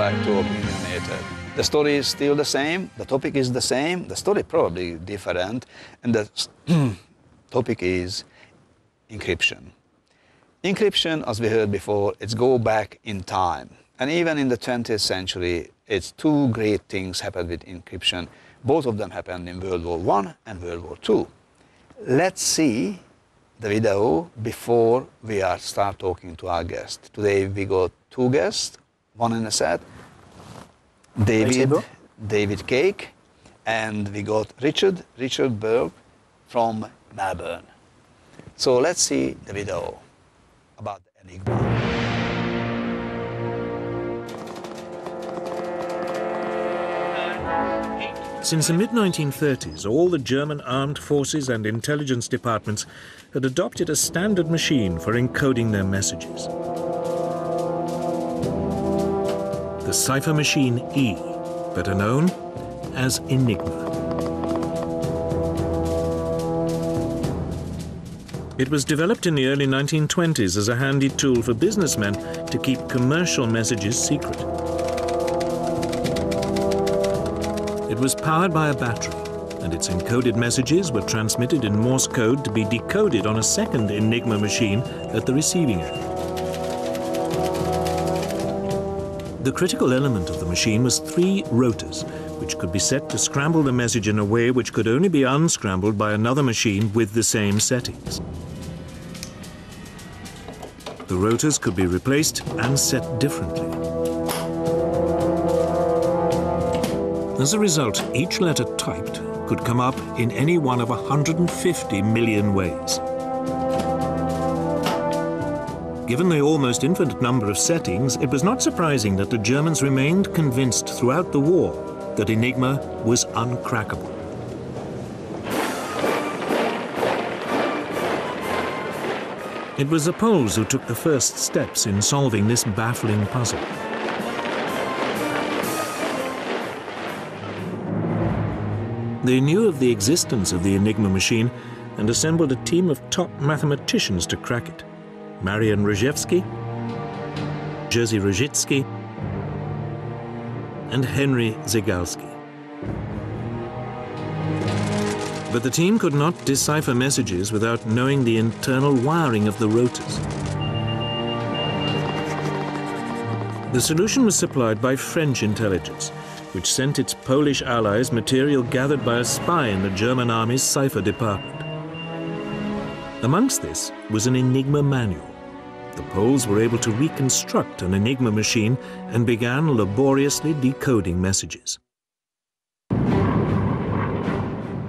back to Opinionated. The story is still the same, the topic is the same, the story probably different, and the topic is encryption. Encryption, as we heard before, it's go back in time. And even in the 20th century, it's two great things happened with encryption. Both of them happened in World War I and World War II. Let's see the video before we start talking to our guest. Today we got two guests, one in a set, David Cake, and we got Richard Berg from Melbourne. So let's see the video about the Enigma. Since the mid-1930s, all the German armed forces and intelligence departments had adopted a standard machine for encoding their messages. The cipher machine E, better known as Enigma. It was developed in the early 1920s as a handy tool for businessmen to keep commercial messages secret. It was powered by a battery, and its encoded messages were transmitted in Morse code to be decoded on a second Enigma machine at the receiving end. The critical element of the machine was 3 rotors, which could be set to scramble the message in a way which could only be unscrambled by another machine with the same settings. The rotors could be replaced and set differently. As a result, each letter typed could come up in any one of 150 million ways. Given the almost infinite number of settings, it was not surprising that the Germans remained convinced throughout the war that Enigma was uncrackable. It was the Poles who took the first steps in solving this baffling puzzle. They knew of the existence of the Enigma machine and assembled a team of top mathematicians to crack it. Marian Rejewski, Jerzy Różycki, and Henry Zygalski. But the team could not decipher messages without knowing the internal wiring of the rotors. The solution was supplied by French intelligence, which sent its Polish allies material gathered by a spy in the German army's cipher department. Amongst this was an Enigma manual. The Poles were able to reconstruct an Enigma machine and began laboriously decoding messages.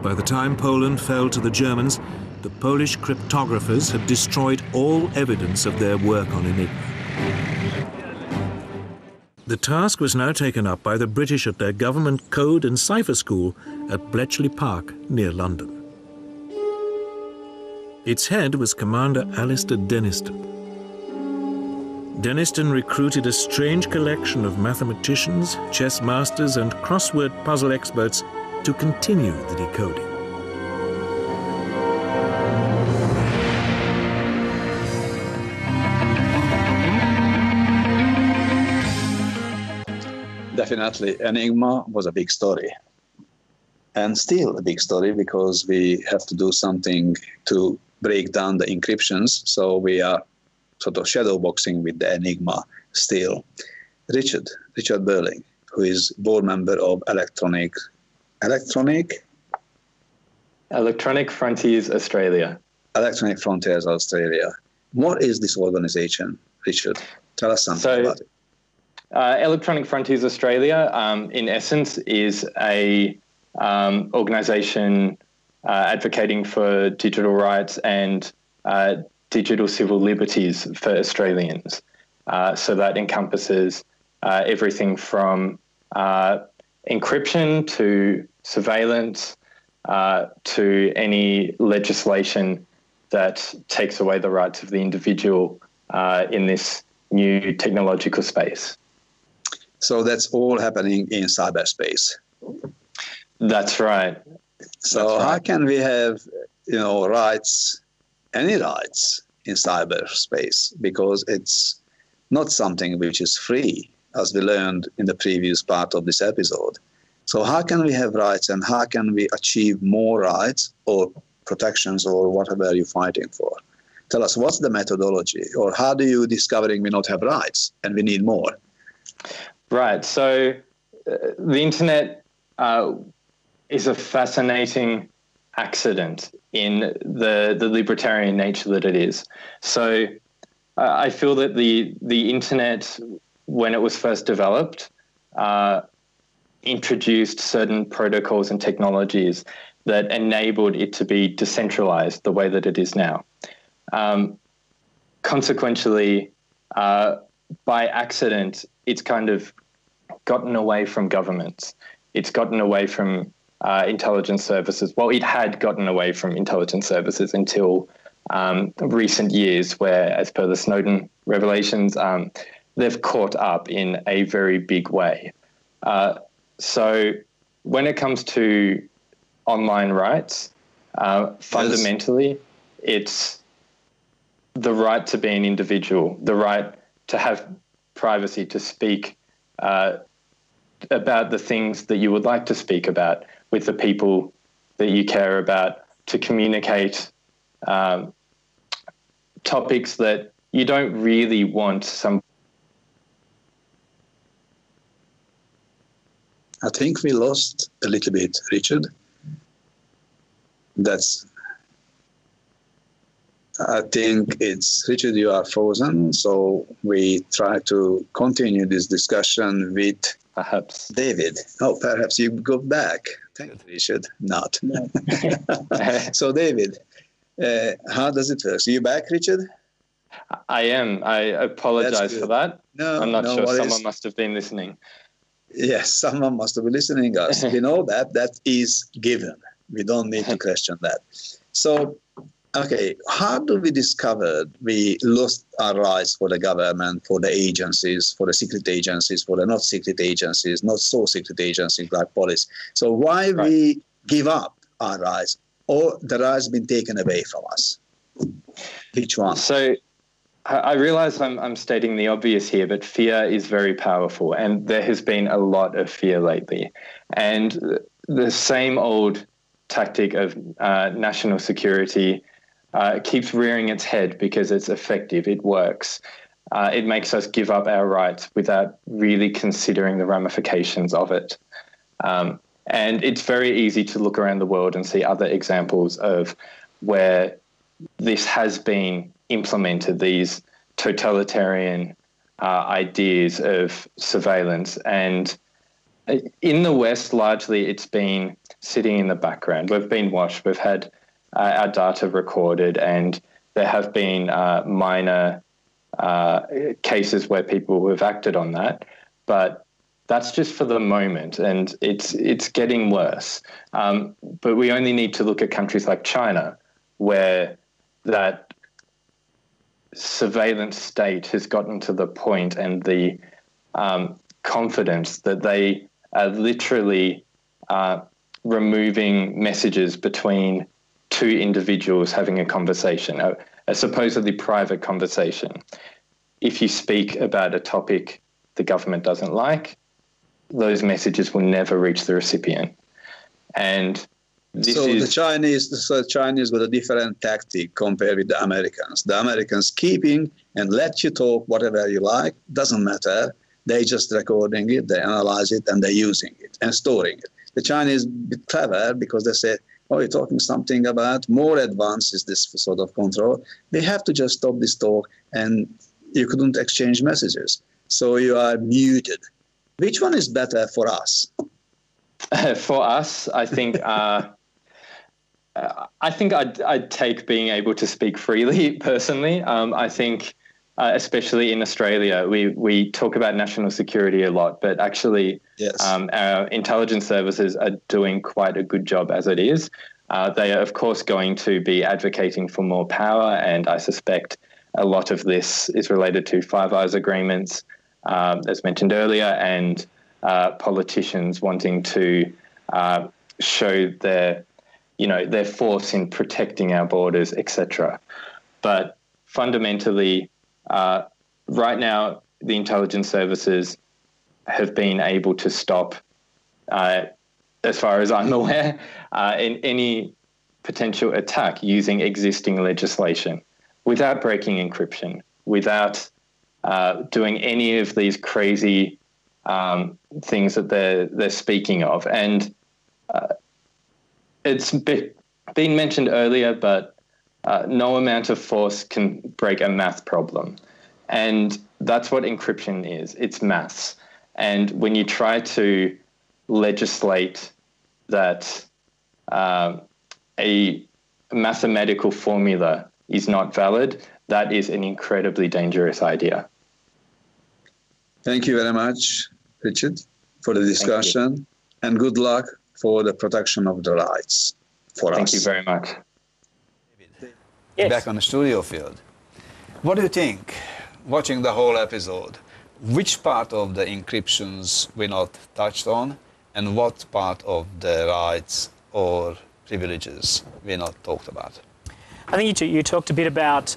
By the time Poland fell to the Germans, the Polish cryptographers had destroyed all evidence of their work on Enigma. The task was now taken up by the British at their government code and cipher school at Bletchley Park, near London. Its head was Commander Alistair Denniston. Denniston recruited a strange collection of mathematicians, chess masters, and crossword puzzle experts to continue the decoding. Definitely, Enigma was a big story. And still a big story because we have to do something to break down the encryptions. So we are sort of shadowboxing with the Enigma still. Richard Berling, who is board member of Electronic Frontiers Australia. Electronic Frontiers Australia. What is this organization, Richard? Tell us something about it. Electronic Frontiers Australia, in essence, is a organisation advocating for digital rights and digital civil liberties for Australians. So that encompasses everything from encryption to surveillance to any legislation that takes away the rights of the individual in this new technological space. So that's all happening in cyberspace. That's right. So how can we have, rights, any rights in cyberspace? Because it's not something which is free. as we learned in the previous part of this episode. So how can we have rights, and how can we achieve more rights or protections or whatever you're fighting for? Tell us, what's the methodology, or how do you discovering we not have rights and we need more? Right. So the internet is a fascinating accident in the libertarian nature that it is. So I feel that the internet, when it was first developed, introduced certain protocols and technologies that enabled it to be decentralized the way that it is now. Consequently, by accident, it's kind of gotten away from governments. It's gotten away from intelligence services. Well, it had gotten away from intelligence services until recent years, where, as per the Snowden revelations, they've caught up in a very big way. So when it comes to online rights, fundamentally, it's the right to be an individual, the right to have privacy, to speak about the things that you would like to speak about with the people that you care about, to communicate topics that you don't really want some. I think we lost a little bit, Richard. I think it's, Richard, you are frozen, so we try to continue this discussion with Perhaps David. Oh, perhaps you go back. Thank you, Richard. Not. No. So, David, how does it work? So you back, Richard? I am. I apologize for that. No, I'm not sure. worries. Someone must have been listening. Yes, someone must have been listening to us. We know that is given. We don't need to question that. So, okay, how do we discover we lost our rights for the government, for the agencies, for the secret agencies, for the not secret agencies, not so secret agencies like police? So why we give up our rights, or the rights been taken away from us? Which one? So I realize I'm stating the obvious here, but fear is very powerful, and there has been a lot of fear lately. And the same old tactic of national security keeps rearing its head because it's effective, it works. It makes us give up our rights without really considering the ramifications of it. And it's very easy to look around the world and see other examples of where this has been implemented, these totalitarian ideas of surveillance. And in the West, largely, it's been sitting in the background. We've been watched. We've had our data recorded, and there have been minor cases where people have acted on that. But that's just for the moment, and it's getting worse. But we only need to look at countries like China, where that surveillance state has gotten to the point and the confidence that they are literally removing messages between two individuals having a conversation, a supposedly private conversation. If you speak about a topic the government doesn't like, those messages will never reach the recipient. And the Chinese got a different tactic compared with the Americans. The Americans keeping and let you talk whatever you like, doesn't matter. They just recording it, they analyze it, and they're using it and storing it. The Chinese be clever because they say, oh, you're talking something about more advanced is this sort of control. We have to just stop this talk, and you couldn't exchange messages. So you are muted. Which one is better for us? For us, I think I'd take being able to speak freely personally. I think, especially in Australia, we talk about national security a lot, but actually our intelligence services are doing quite a good job as it is. They are, of course, going to be advocating for more power, and I suspect a lot of this is related to Five Eyes agreements, as mentioned earlier, and politicians wanting to show their force in protecting our borders, etc. But fundamentally, right now, the intelligence services have been able to stop, as far as I'm aware, in any potential attack using existing legislation without breaking encryption, without doing any of these crazy things that they're speaking of. And it's been mentioned earlier, but no amount of force can break a math problem. And that's what encryption is. It's maths. And when you try to legislate that a mathematical formula is not valid, that is an incredibly dangerous idea. Thank you very much, Richard, for the discussion, and good luck for the protection of the rights for us. Thank you very much. Yes. Back on the studio field. What do you think, watching the whole episode, which part of the encryptions we not touched on, and what part of the rights or privileges we not talked about? I think you talked a bit about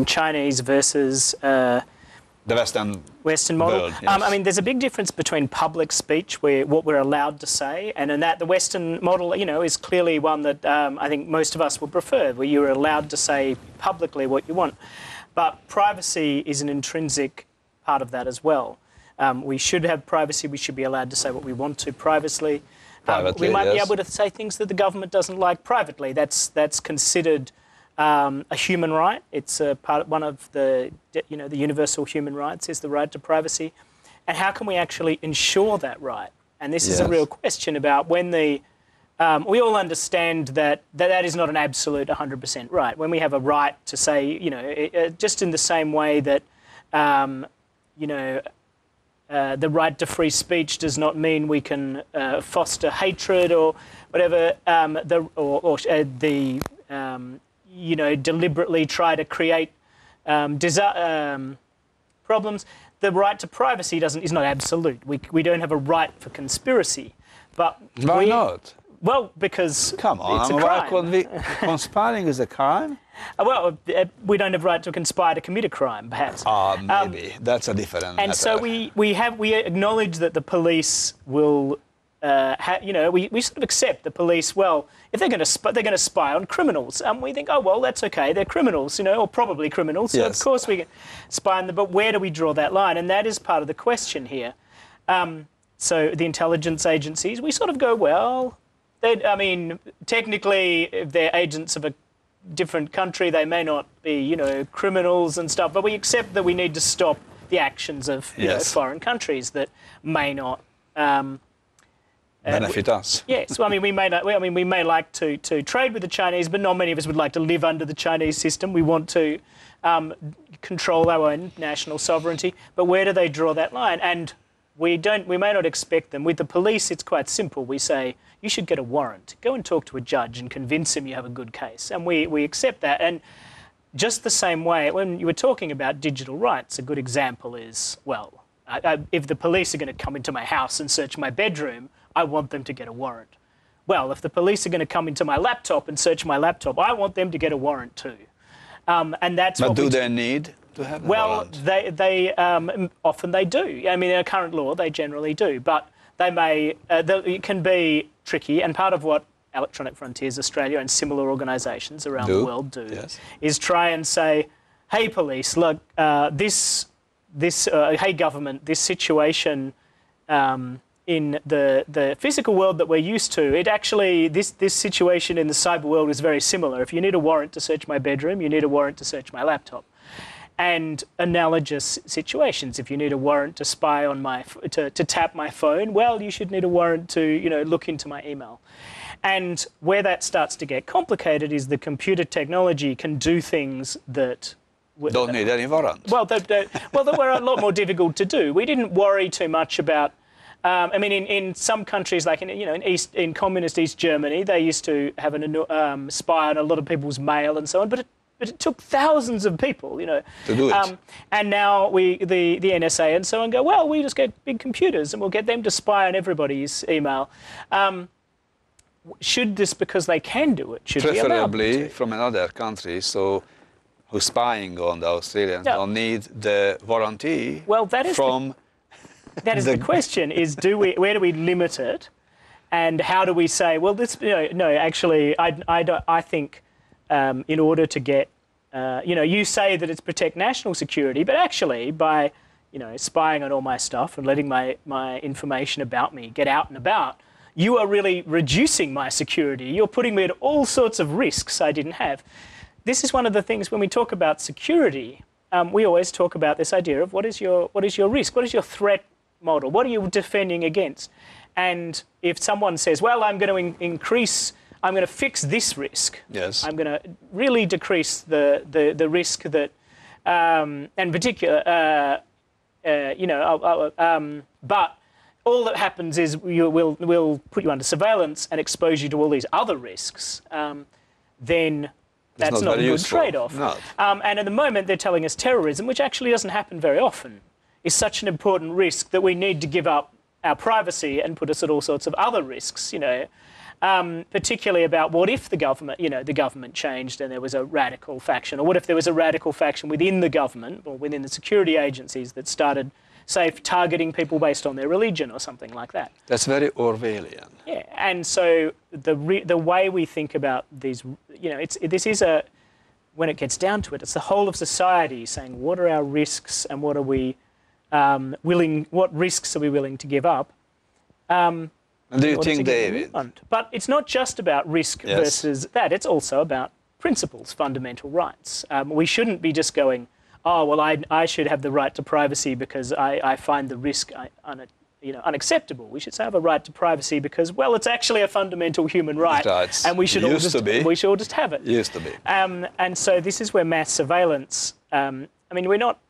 Chinese versus the Western model. world, yes. There's a big difference between public speech, what we're allowed to say, and in that the Western model, is clearly one that I think most of us would prefer, where you're allowed to say publicly what you want. But privacy is an intrinsic part of that as well. We should have privacy. We should be allowed to say what we want to privately. We might be able to say things that the government doesn't like privately. That's considered a human right. It's one of the the universal human rights is the right to privacy. And how can we actually ensure that right? And this is a real question about when we all understand that is not an absolute 100% right. When we have a right to say, just in the same way that the right to free speech does not mean we can foster hatred or whatever, deliberately try to create problems. The right to privacy is not absolute. We don't have a right for conspiracy, but why not? Well, because come on, it's a crime. Conspiring is a crime? Well, we don't have a right to conspire to commit a crime, perhaps. Maybe that's a different matter. And so we acknowledge that the police will, we sort of accept the police. Well, if they're going to spy on criminals, we think, oh well, that's okay. They're criminals, or probably criminals. So of course we can spy on them. But where do we draw that line? And that is part of the question here. So the intelligence agencies, we sort of go, well. Technically, if they're agents of a different country, they may not be, criminals and stuff. But we accept that we need to stop the actions of foreign countries that may not benefit us. Yes, well, we may not. We may like to trade with the Chinese, but not many of us would like to live under the Chinese system. We want to control our own national sovereignty. But where do they draw that line? And we may not expect them. With the police, it's quite simple. We say, you should get a warrant. Go and talk to a judge and convince him you have a good case. And we accept that. And just the same way, when you were talking about digital rights, a good example is, well, if the police are going to come into my house and search my bedroom, I want them to get a warrant. Well, if the police are going to come into my laptop and search my laptop, I want them to get a warrant too. And that's but what do they need to have a warrant? They often they do. In our current law, they generally do. But they may, it can be tricky, and part of what Electronic Frontiers Australia and similar organisations around the world do is try and say, hey police, look, hey government, this situation in the physical world that we're used to, this situation in the cyber world is very similar. If you need a warrant to search my bedroom, you need a warrant to search my laptop. And analogous situations, if you need a warrant to spy on to tap my phone, well, you should need a warrant to, look into my email. And where that starts to get complicated is the computer technology can do things that don't need any warrant. Well, that were a lot more difficult to do. We didn't worry too much about. In some countries, like in communist East Germany, they used to have spy on a lot of people's mail and so on, but it took thousands of people, to do it. And now the NSA and so on go, well, we just get big computers and we'll get them to spy on everybody's email. Should this, because they can do it, should we allow them to? Preferably from another country, so who's spying on the Australians don't need the warranty from that is the question, is where do we limit it? And how do we say, well, this, no, actually, I think in order to get, you say that it's protect national security, but actually by, spying on all my stuff and letting my information about me get out and about, you are really reducing my security. You're putting me at all sorts of risks I didn't have. This is one of the things when we talk about security, we always talk about this idea of what is your risk? What is your threat model? What are you defending against? And if someone says, well, I'm going to fix this risk. Yes. I'm going to really decrease the risk that, and particular, but all that happens is we'll put you under surveillance and expose you to all these other risks. Then that's not a good trade-off. No. And at the moment, they're telling us terrorism, which actually doesn't happen very often, is such an important risk that we need to give up our privacy and put us at all sorts of other risks, particularly about what if the government changed and there was a radical faction, or what if there was a radical faction within the government or within the security agencies that started, say, targeting people based on their religion or something like that. That's very Orwellian. Yeah, and so the way we think about these, when it gets down to it, it's the whole of society saying, what are our risks and what are we what risks are we willing to give up? And do you think, David? But it's not just about risk versus that. It's also about principles, fundamental rights. We shouldn't be just going, oh, well, I should have the right to privacy because I find the risk unacceptable. We should say I have a right to privacy because, well, it's actually a fundamental human right, and we should all just have it. Used to be. And so this is where mass surveillance. We're not.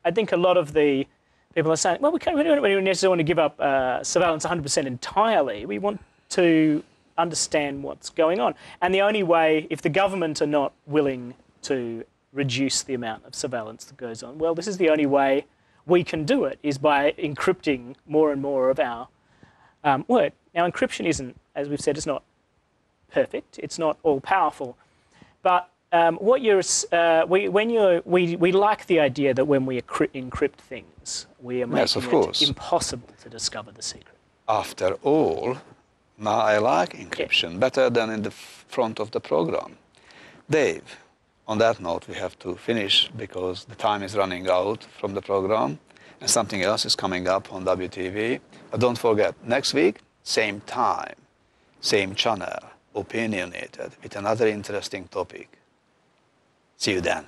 I think a lot of the people are saying, well, we don't really necessarily want to give up surveillance 100% entirely. We want to understand what's going on. And the only way, if the government are not willing to reduce the amount of surveillance that goes on, well, this is the only way we can do it, is by encrypting more and more of our work. Now, encryption isn't, as we've said, it's not perfect. It's not all-powerful. But we like the idea that when we encrypt things, we are making it impossible to discover the secret. After all, now I like encryption better than in the front of the program. Dave, on that note, we have to finish because the time is running out from the program and something else is coming up on WTV. But don't forget, next week, same time, same channel, Opinionated, with another interesting topic. See you then.